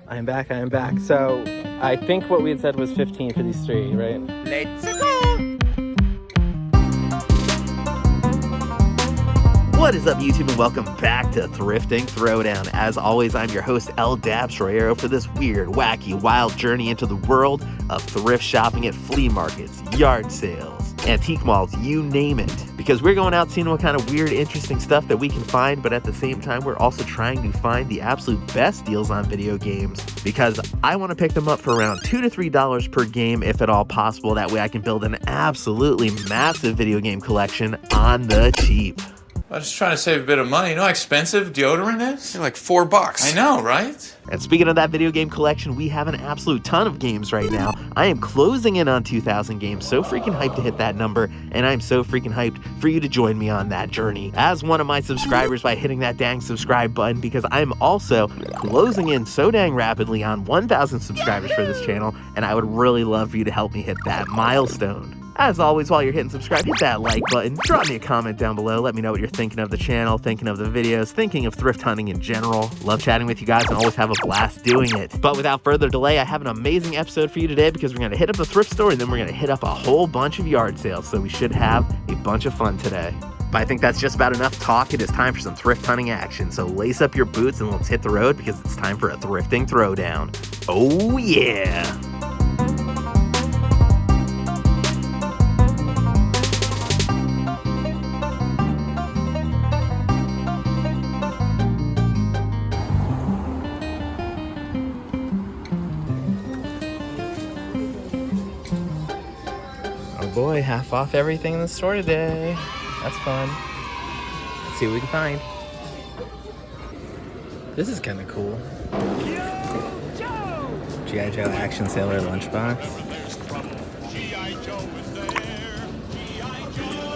I am back. So I think what we had said was 15 for these three, right? Let's go! What is up, YouTube, and welcome back to Thrifting Throwdown. As always, I'm your host, L. Dabs Royero, for this weird, wacky, wild journey into the world of thrift shopping at flea markets, yard sales, antique malls, you name it. Because we're going out seeing what kind of weird, interesting stuff that we can find, but at the same time, we're also trying to find the absolute best deals on video games, because I want to pick them up for around $2 to $3 per game, if at all possible. That way I can build an absolutely massive video game collection on the cheap. I'm just trying to save a bit of money. You know how expensive deodorant is? Like $4. I know, right? And speaking of that video game collection, we have an absolute ton of games right now. I am closing in on 2,000 games, so freaking hyped to hit that number, and I'm so freaking hyped for you to join me on that journey as one of my subscribers by hitting that dang subscribe button, because I'm also closing in so dang rapidly on 1,000 subscribers for this channel, and I would really love for you to help me hit that milestone. As always, while you're hitting subscribe, hit that like button, drop me a comment down below, let me know what you're thinking of the channel, thinking of the videos, thinking of thrift hunting in general. Love chatting with you guys and always have a blast doing it. But without further delay, I have an amazing episode for you today, because we're going to hit up the thrift store and then we're going to hit up a whole bunch of yard sales, so we should have a bunch of fun today. But I think that's just about enough talk. It is time for some thrift hunting action, so lace up your boots and let's hit the road, because it's time for a thrifting throwdown. Oh yeah! Boy, half off everything in the store today. That's fun. Let's see what we can find. This is kind of cool. G.I. Joe Action Sailor Lunchbox.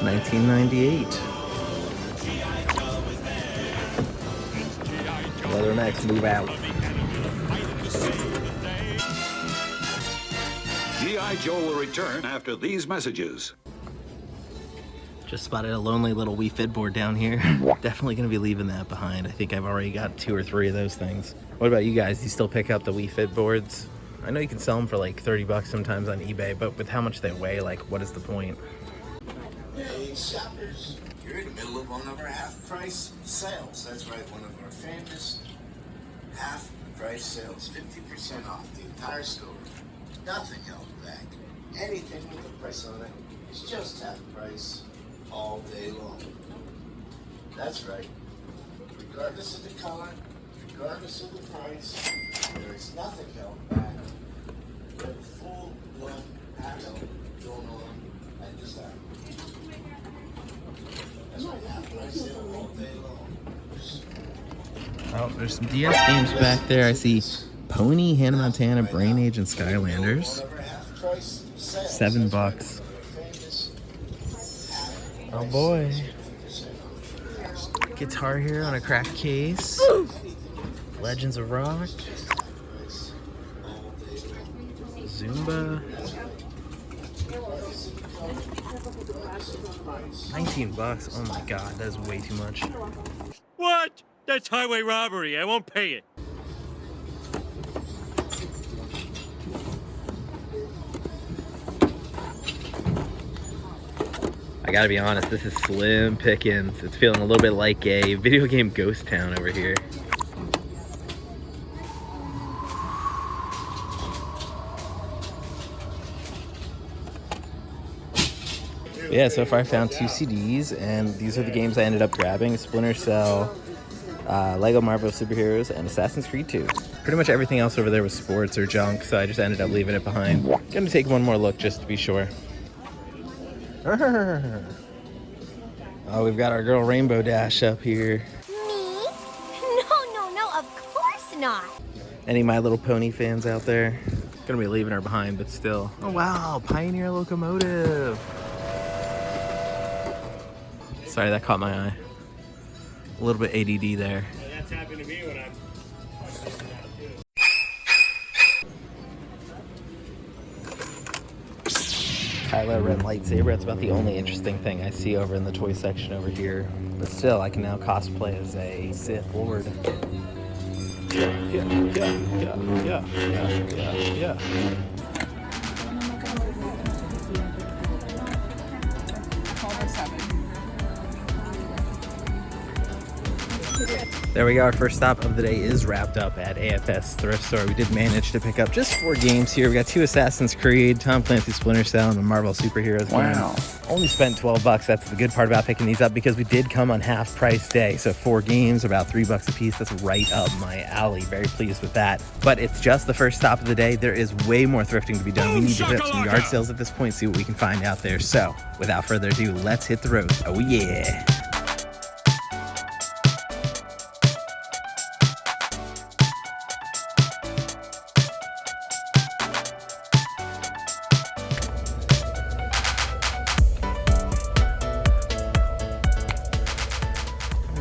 1998. Leathernecks move out. G.I. Joe will return after these messages. Just spotted a lonely little Wii Fit board down here. Definitely going to be leaving that behind. I think I've already got 2 or 3 of those things. What about you guys? Do you still pick up the Wii Fit boards? I know you can sell them for like 30 bucks sometimes on eBay, but with how much they weigh, like, what is the point? Hey, shoppers. You're in the middle of one of our half-price sales. That's right, one of our famous half-price sales. 50% off the entire store. Nothing held back. Anything with a price on it is just half price all day long. That's right. Regardless of the color, regardless of the price, there is nothing held back. We have a full-blown pattern going on at this time. That's right, half price sale all day long. Oh, there's some DS games back there. I see Pony, Hannah Montana, Brain Age, and Skylanders. $7. Oh boy. Guitar Hero on a cracked case. Legends of Rock. Zumba. $19. Oh my god, that is way too much. What? That's highway robbery. I won't pay it. I gotta be honest, this is slim pickings. It's feeling a little bit like a video game ghost town over here. Yeah, so far I found 2 CDs, and these are the games I ended up grabbing: Splinter Cell, Lego Marvel Superheroes, and Assassin's Creed 2. Pretty much everything else over there was sports or junk, so I just ended up leaving it behind. Gonna take one more look just to be sure. Oh, we've got our girl Rainbow Dash up here. Me? No, of course not. Any My Little Pony fans out there? Gonna be leaving her behind, but still. Oh wow, Pioneer Locomotive. Sorry, that caught my eye. A little bit ADD there. That's happened to me when I'm... Kylo Ren lightsaber. That's about the only interesting thing I see over in the toy section over here. But still, I can now cosplay as a Sith Lord. Yeah. There we go. Our first stop of the day is wrapped up at AFS Thrift Store. We did manage to pick up just 4 games here. We got 2 Assassin's Creed, Tom Clancy's Splinter Cell, and the Marvel Superheroes game. Only spent 12 bucks. That's the good part about picking these up because we did come on half price day. So 4 games, about 3 bucks a piece. That's right up my alley. Very pleased with that. But it's just the first stop of the day. There is way more thrifting to be done. We need to hit up some yard sales at this point, see what we can find out there. So without further ado, let's hit the road. Oh yeah.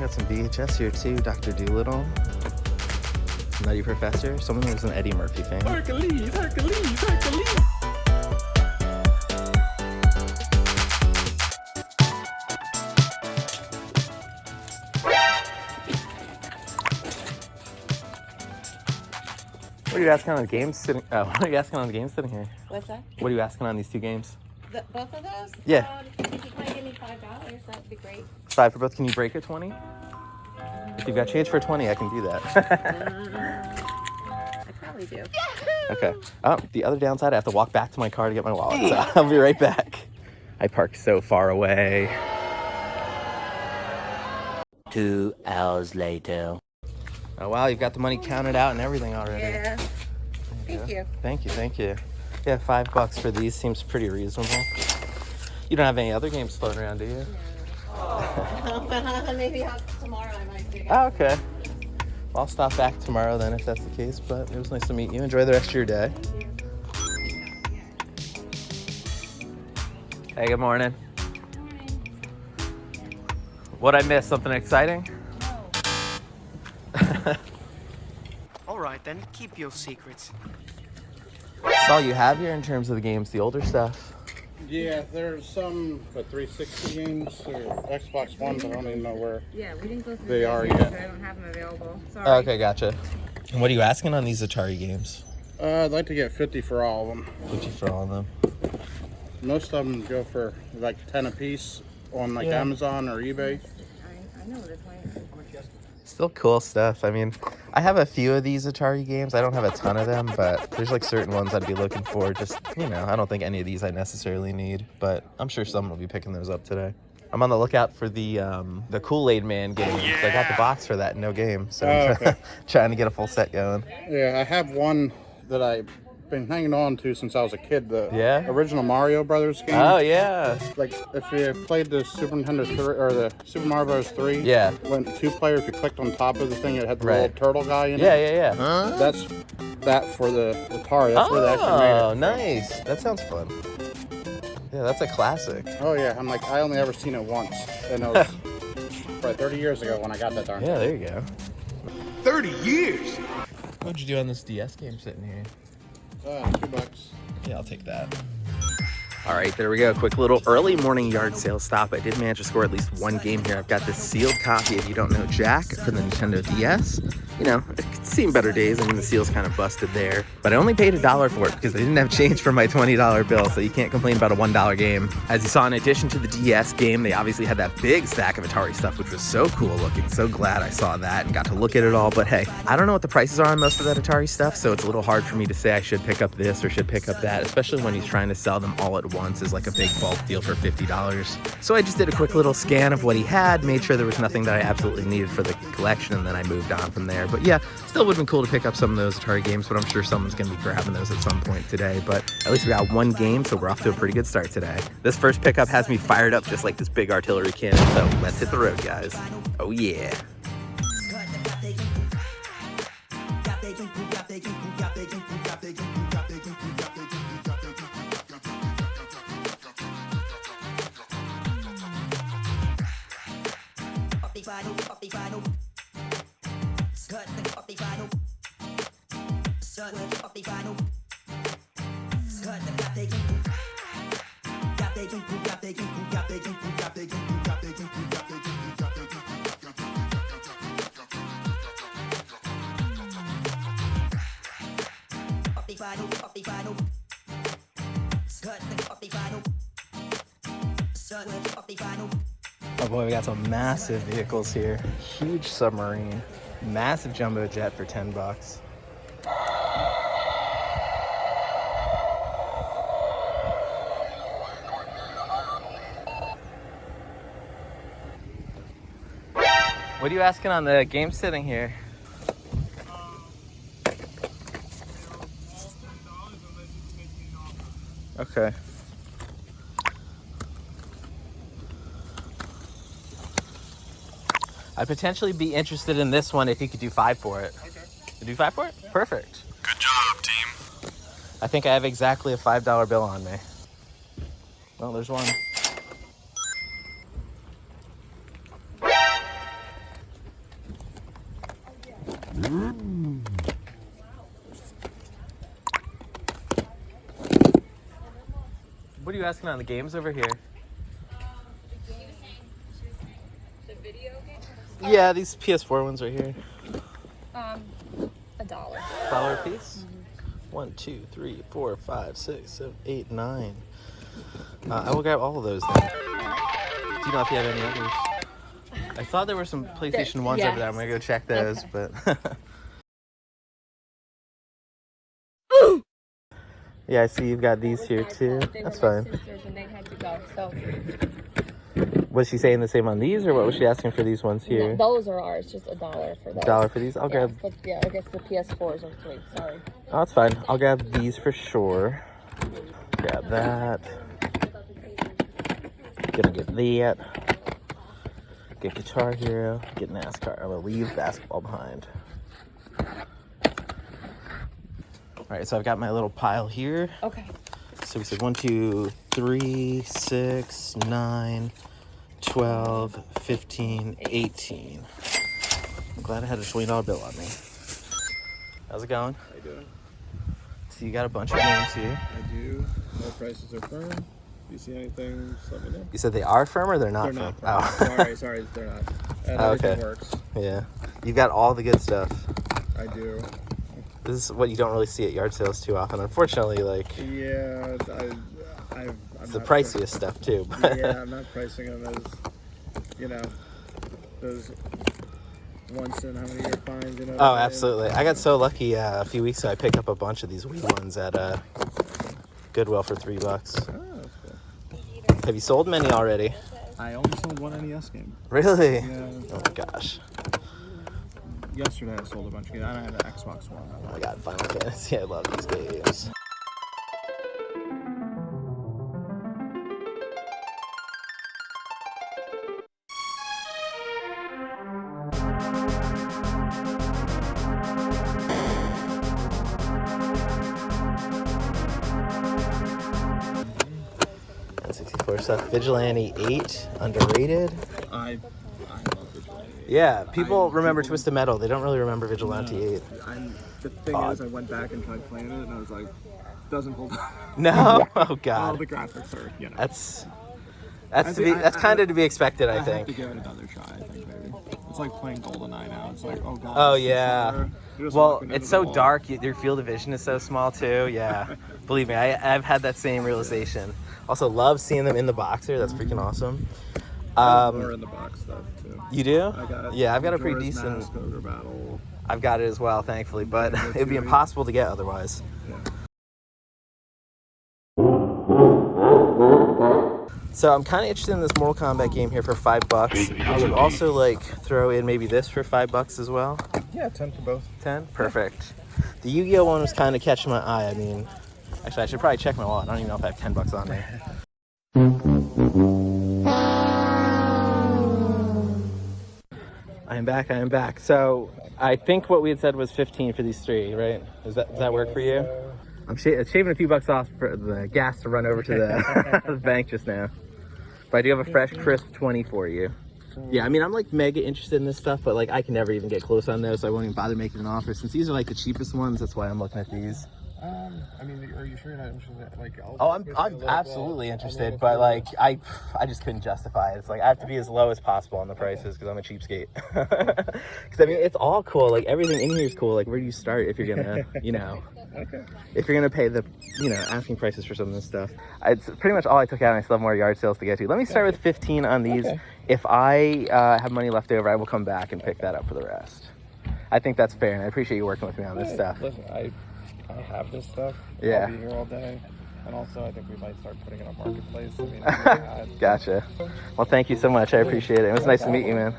Some VHS here too, Dr. Doolittle, Nutty Professor. Someone who's an Eddie Murphy fan. Hercules, Hercules, Hercules. What are you asking on the games sitting? Oh, what are you asking on the games sitting here? What's that? What are you asking on these 2 games? Both of those? Yeah. If you can give me $5, that'd be great. 5 for both. Can you break a 20? If you've got change for 20, I can do that. I probably do. Okay. Oh, the other downside, I have to walk back to my car to get my wallet. So I'll be right back. I parked so far away. 2 hours later. Oh wow, you've got the money counted out and everything already. Yeah. Thank you. Thank you. Yeah, $5 for these seems pretty reasonable. You don't have any other games floating around, do you? No. Maybe tomorrow I might pick Oh, up. okay. Well, I'll stop back tomorrow then if that's the case, but it was nice to meet you. Enjoy the rest of your day. Hey, good morning. What'd I miss? Something exciting? All right, then. Keep your secrets. That's all you have here in terms of the games, the older stuff. Yeah, there's some 360 games or Xbox One, but I don't even know where We didn't go through they are yet. yet. So I don't have them available. Sorry. Oh, okay, gotcha. And what are you asking on these Atari games? I'd like to get 50 for all of them. 50 for all of them. Most of them go for like 10 a piece on like Amazon or eBay. I know this one. Still cool stuff. I mean, I have a few of these Atari games. I don't have a ton of them, but there's like certain ones I'd be looking for. Just, you know, I don't think any of these I necessarily need, but I'm sure someone will be picking those up today. I'm on the lookout for the Kool-Aid Man game. Yeah. I got the box for that, no game. So I'm trying to get a full set going. Yeah, I have one that I've been hanging on to since I was a kid. The original Mario Brothers game. Oh yeah. Like if you played the Super Nintendo 3 or the Super Mario Bros. 3. Yeah. When 2-player, if you clicked on top of the thing, it had the little turtle guy in it. Yeah. Huh? That's that for the Atari. That's where they actually made it. Oh, nice. That sounds fun. Yeah, that's a classic. Oh yeah, I'm like, I only ever seen it once, and it was probably 30 years ago when I got that darn thing. Yeah, there you go. 30 years? What'd you do on this DS game sitting here? $2. Yeah, I'll take that. All right, there we go. Quick little early morning yard sale stop. I did manage to score at least 1 game here. I've got this sealed copy of You Don't Know Jack for the Nintendo DS. You know, it's seen better days. I mean, the seal's kind of busted there. But I only paid $1 for it because I didn't have change for my $20 bill, so you can't complain about a $1 game. As you saw, in addition to the DS game, they obviously had that big stack of Atari stuff, which was so cool looking. So glad I saw that and got to look at it all. But hey, I don't know what the prices are on most of that Atari stuff, so it's a little hard for me to say I should pick up this or should pick up that, especially when he's trying to sell them all at once as like a big bulk deal for $50. So I just did a quick little scan of what he had, made sure there was nothing that I absolutely needed for the collection, and then I moved on from there. But yeah, still would have been cool to pick up some of those Atari games, but I'm sure someone's going to be grabbing those at some point today. But at least we got 1 game, so we're off to a pretty good start today. This first pickup has me fired up just like this big artillery cannon, so let's hit the road, guys. Oh yeah. Oh boy, we got some massive vehicles here. Huge submarine, massive jumbo jet for 10 bucks. What are you asking on the game sitting here? Okay. I'd potentially be interested in this one if you could do 5 for it. Okay. You do 5 for it? Yeah. Perfect. Good job, team. I think I have exactly a $5 bill on me. Well, there's one. What are you asking on the games over here? The video game? Yeah, these PS4 ones right here. $1. $1 a piece? 1, 2, 3, 4, 5, 6, 7, 8, 9. I will grab all of those then. Do you know if you have any others? I thought there were some PlayStation 1s over there. I'm gonna go check those, but yeah, I see you've got these here too. That's fine. And they had to go, so. Was she saying the same on these, or what was she asking for these ones here? No, those are ours, just $1 for those. $1 for these? I'll grab. But yeah, I guess the PS4s are free. Sorry. Oh, that's fine. I'll grab these for sure. Grab that. Gonna get that. Get Guitar Hero. Get NASCAR. I'm gonna leave basketball behind. All right, so I've got my little pile here. Okay. So we said 1, 2, 3, 6, 9, 12, 15, 18. I'm glad I had a $20 bill on me. How's it going? How you doing? So you got a bunch of games here. I do. No prices are firm. If you see anything, just let me know. You said they are firm or they're not They're firm? not firm. Oh. Sorry, they're not. And Oh, everything okay. works. Yeah. You've got all the good stuff. I do. This is what you don't really see at yard sales too often. Unfortunately, like, Yeah, I'm it's the not priciest stuff too. But Yeah, I'm not pricing them as, those once in how many year fines, you know. oh, absolutely. I got so lucky a few weeks ago. I picked up a bunch of these Wii ones at Goodwill for $3. Oh, that's cool. Have you sold many already? I only sold one NES game. Really? Yeah. Oh my gosh. Yesterday I sold a bunch of games. I had an Xbox One. Oh my god, Final Fantasy. I love these games. N64 stuff. Vigilante 8, underrated. I love Vigilante 8. Yeah, people remember Twisted Metal. They don't really remember Vigilante 8. The thing is, I went back and tried playing it, and I was like, doesn't hold up. No? Oh god. All the graphics are, That's kind of to be expected, I think. have to give it another try, I think, maybe. It's like playing GoldenEye now. It's like, oh god. Oh yeah. Well, it's so wall. dark. Your field of vision is so small too. Yeah. Believe me, I've had that same realization. Also, love seeing them in the boxer. That's freaking awesome. More in the box stuff too. You do? I got Yeah, I've got a pretty Majora's decent. Mask, Ogre Battle. I've got it as well, thankfully, but it'd be impossible to get otherwise. Yeah. So I'm kind of interested in this Mortal Kombat game here for $5. I would also like throw in maybe this for $5 as well. Yeah, 10 for both. 10? Perfect. The Yu-Gi-Oh one was kind of catching my eye. I mean, actually I should probably check my wallet. I don't even know if I have 10 bucks on me. I am back. So I think what we had said was 15 for these 3, right? Does that work for you? I'm shaving a few bucks off for the gas to run over to the, the bank just now. But I do have a fresh, crisp 20 for you. Yeah, I mean, I'm like mega interested in this stuff, but like I can never even get close on those, so I won't even bother making an offer. Since these are like the cheapest ones, that's why I'm looking at these. I mean, are you sure you're not interested? Like, Oh, I'm absolutely interested, but like I just couldn't justify it. It's like I have to be as low as possible on the prices because I'm a cheapskate. Because I mean, it's all cool. Like everything in here is cool. Like where do you start if you're gonna, you know, if you're gonna pay the, you know, asking prices for some of this stuff? It's pretty much all I took out, and I still have more yard sales to get to. Let me start with 15 on these. If I have money left over, I will come back and pick that up for the rest. I think that's fair, and I appreciate you working with me on this stuff. Listen, I have this stuff. Yeah. I'll be here all day. And also, I think we might start putting it on Marketplace. I mean, Gotcha. Well, thank you so much. I appreciate it. It was nice to meet you, man.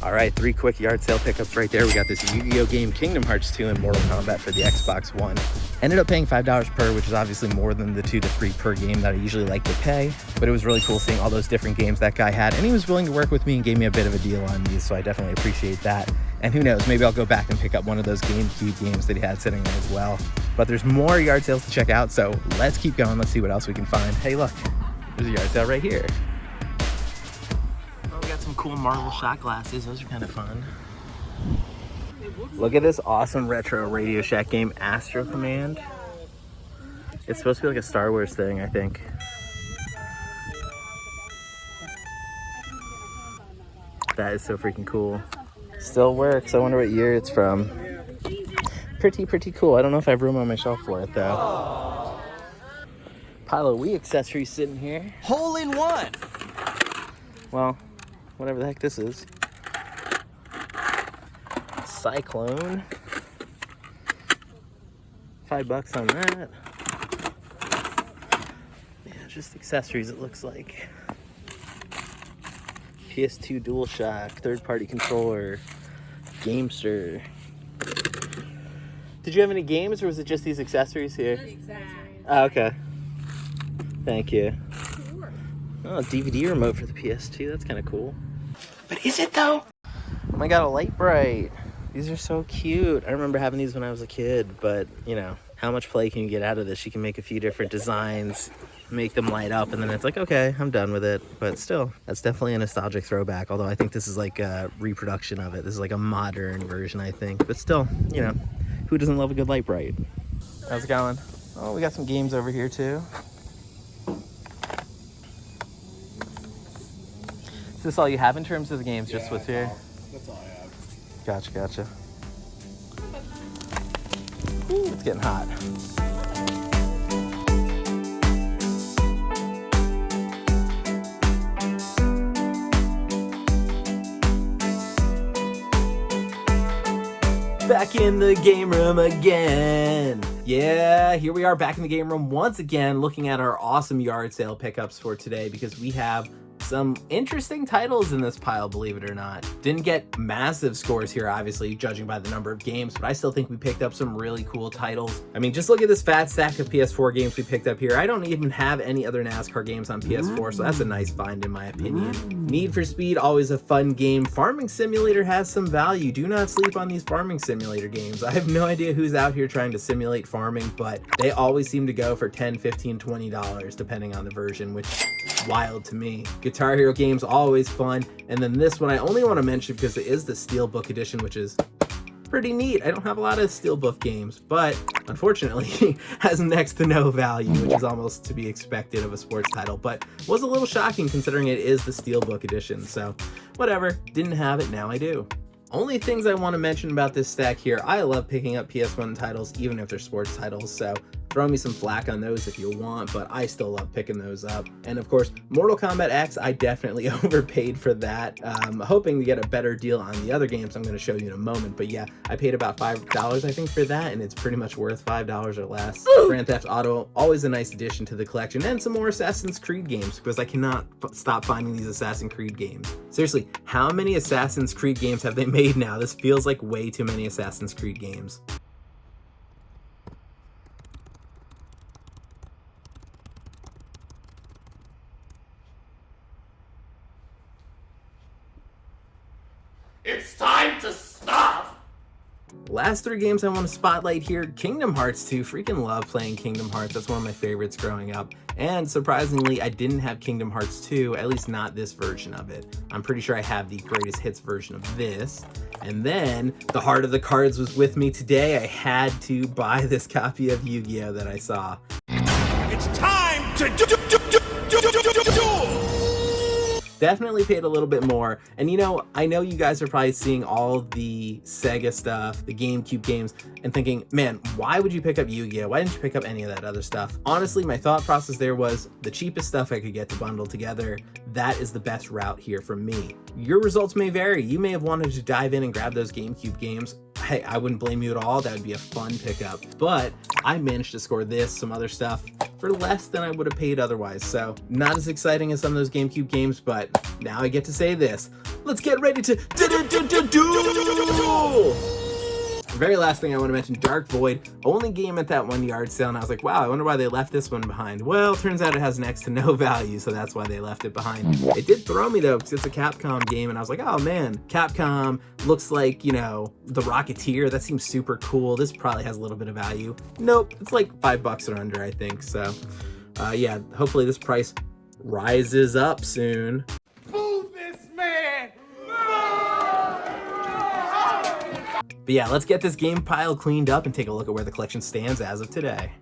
All right, 3 quick yard sale pickups right there. We got this Yu-Gi-Oh game, Kingdom Hearts 2, and Mortal Kombat for the Xbox One. Ended up paying $5 per, which is obviously more than the 2 to 3 per game that I usually like to pay. But it was really cool seeing all those different games that guy had, and he was willing to work with me and gave me a bit of a deal on these, so I definitely appreciate that. And who knows, maybe I'll go back and pick up one of those Gamecube games that he had sitting there as well. But there's more yard sales to check out, so let's keep going. Let's see what else we can find. Hey, look, there's a yard sale right here. Oh, we got some cool Marvel shot glasses. Those are kind of fun. Look at this awesome retro Radio Shack game, Astro Command. It's supposed to be like a Star Wars thing, I think. That is so freaking cool. Still works. I wonder what year it's from. Pretty cool. I don't know if I have room on my shelf for it, though. Pile of Wii accessories sitting here. Hole in one! Well, whatever the heck this is. Cyclone. $5 on that. Yeah, just accessories, it looks like. PS2 DualShock, third-party controller, Gamester. Did you have any games, or was it just these accessories here? Oh, okay. Thank you. Oh, DVD remote for the PS2. That's kind of cool. But is it, though? Oh my god, a Light Bright. These are so cute. I remember having these when I was a kid, but, you know, how much play can you get out of this? You can make a few different designs, make them light up, and then it's like, okay, I'm done with it. But still, that's definitely a nostalgic throwback, although I think this is like a reproduction of it. This is like a modern version, I think. But still, you know, who doesn't love a good Light Bright? How's it going? Oh, we got some games over here, too. Is this all you have in terms of the games? Just what's here? That's all I have. Gotcha. Ooh, it's getting hot. Back in the game room again. Yeah, here we are back in the game room once again, looking at our awesome yard sale pickups for today, because we have some interesting titles in this pile, believe it or not. Didn't get massive scores here, obviously, judging by the number of games, but I still think we picked up some really cool titles. I mean, just look at this fat stack of PS4 games we picked up here. I don't even have any other NASCAR games on PS4, so that's a nice find in my opinion. Need for Speed, always a fun game. Farming Simulator has some value. Do not sleep on these Farming Simulator games. I have no idea who's out here trying to simulate farming, but they always seem to go for $10, $15, $20, depending on the version, which is wild to me. Guitar Hero games, always fun. And then this one I only want to mention because it is the Steelbook edition, which is pretty neat. I don't have a lot of Steelbook games, but unfortunately has next to no value, which is almost to be expected of a sports title, but was a little shocking considering it is the Steelbook edition. So whatever, didn't have it, now I do. Only things I want to mention about this stack here, I love picking up PS1 titles, even if they're sports titles, so throw me some flack on those if you want, but I still love picking those up. And of course, Mortal Kombat X, I definitely overpaid for that. Hoping to get a better deal on the other games I'm going to show you in a moment, but yeah, I paid about $5 I think for that, and it's pretty much worth $5 or less. Grand Theft Auto, always a nice addition to the collection, and some more Assassin's Creed games, because I cannot stop finding these Assassin's Creed games. Seriously, how many Assassin's Creed games have they made now? This feels like way too many Assassin's Creed games. It's time to stop! Last 3 games I want to spotlight here, Kingdom Hearts 2. Freaking love playing Kingdom Hearts. That's one of my favorites growing up. And surprisingly, I didn't have Kingdom Hearts 2, at least not this version of it. I'm pretty sure I have the greatest hits version of this. And then the Heart of the Cards was with me today. I had to buy this copy of Yu-Gi-Oh that I saw. It's time to do. Definitely paid a little bit more. And you know, I know you guys are probably seeing all the Sega stuff, the GameCube games, and thinking, man, why would you pick up Yu-Gi-Oh? Why didn't you pick up any of that other stuff? Honestly, my thought process there was the cheapest stuff I could get to bundle together. That is the best route here from me. Your results may vary. You may have wanted to dive in and grab those GameCube games. Hey, I wouldn't blame you at all. That would be a fun pickup. But I managed to score this, some other stuff, for less than I would have paid otherwise. So not as exciting as some of those GameCube games, but now I get to say this. Let's get ready to do. Very last thing I want to mention, Dark Void, only game at that one yard sale, and I was like, wow, I wonder why they left this one behind. Well, turns out it has next to no value, so that's why they left it behind. It did throw me though, because it's a Capcom game, and I was like, oh man, Capcom looks like, you know, the Rocketeer. That seems super cool. This probably has a little bit of value. Nope, it's like $5 or under, I think. So yeah, hopefully this price rises up soon. But yeah, let's get this game pile cleaned up and take a look at where the collection stands as of today.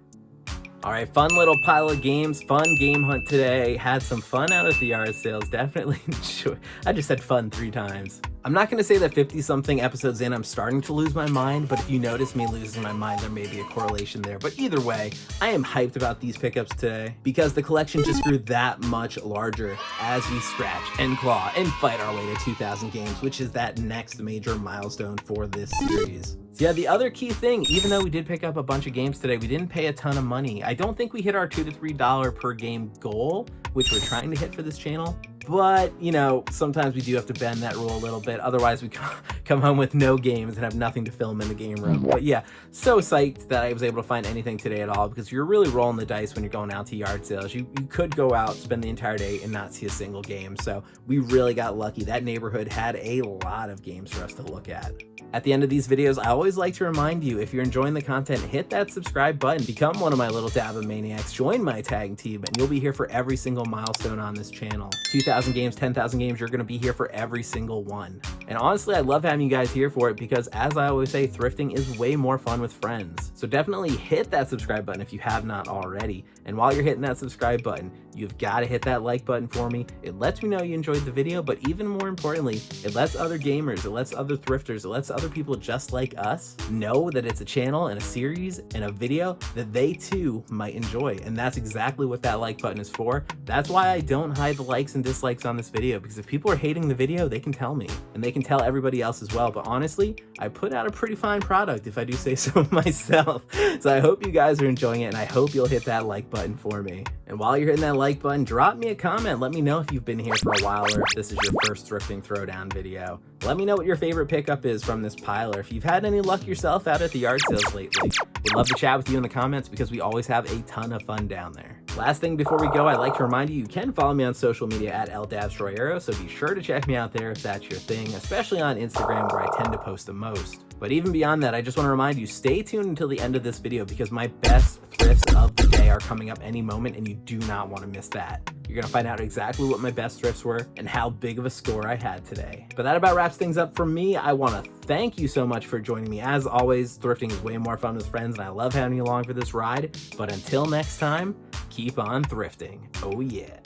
All right, fun little pile of games, fun game hunt today. Had some fun out at the yard sales, definitely enjoy. I just said fun 3 times. I'm not gonna say that 50-something episodes in, I'm starting to lose my mind, but if you notice me losing my mind, there may be a correlation there. But either way, I am hyped about these pickups today because the collection just grew that much larger as we scratch and claw and fight our way to 2,000 games, which is that next major milestone for this series. So yeah, the other key thing, even though we did pick up a bunch of games today, we didn't pay a ton of money. I don't think we hit our $2 to $3 per game goal, which we're trying to hit for this channel. But, you know, sometimes we do have to bend that rule a little bit. Otherwise, we come home with no games and have nothing to film in the game room. But yeah, so psyched that I was able to find anything today at all, because you're really rolling the dice when you're going out to yard sales. You could go out, spend the entire day, and not see a single game. So we really got lucky. That neighborhood had a lot of games for us to look at. At the end of these videos, I always like to remind you, if you're enjoying the content, hit that subscribe button, become one of my little Dab Maniacs, join my tag team, and you'll be here for every single milestone on this channel. 2,000 games, 10,000 games, you're gonna be here for every single one. And honestly, I love having you guys here for it because, as I always say, thrifting is way more fun with friends. So definitely hit that subscribe button if you have not already. And while you're hitting that subscribe button, you've got to hit that like button for me. It lets me know you enjoyed the video, but even more importantly, it lets other gamers, it lets other thrifters, it lets other people just like us know that it's a channel and a series and a video that they too might enjoy. And that's exactly what that like button is for. That's why I don't hide the likes and dislikes on this video, because if people are hating the video, they can tell me, and they can tell everybody else as well. But honestly, I put out a pretty fine product, if I do say so myself. So I hope you guys are enjoying it, and I hope you'll hit that like button for me. And while you're hitting that like button, drop me a comment. Let me know if you've been here for a while, or if this is your first Thrifting Throwdown video. Let me know what your favorite pickup is from this pile, or if you've had any luck yourself out at the yard sales lately. We'd love to chat with you in the comments, because we always have a ton of fun down there. Last thing before we go, I'd like to remind you can follow me on social media at ldabstroyero, so be sure to check me out there if that's your thing, especially on Instagram, where I tend to post the most. But even beyond that, I just want to remind you, stay tuned until the end of this video, because my best thrifts of the day are coming up any moment, and you do not want to miss that. You're going to find out exactly what my best thrifts were and how big of a score I had today. But that about wraps things up for me. I want to thank you so much for joining me. As always, thrifting is way more fun with friends, and I love having you along for this ride. But until next time, keep on thrifting. Oh yeah.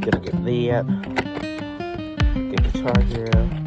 Gonna get the charger.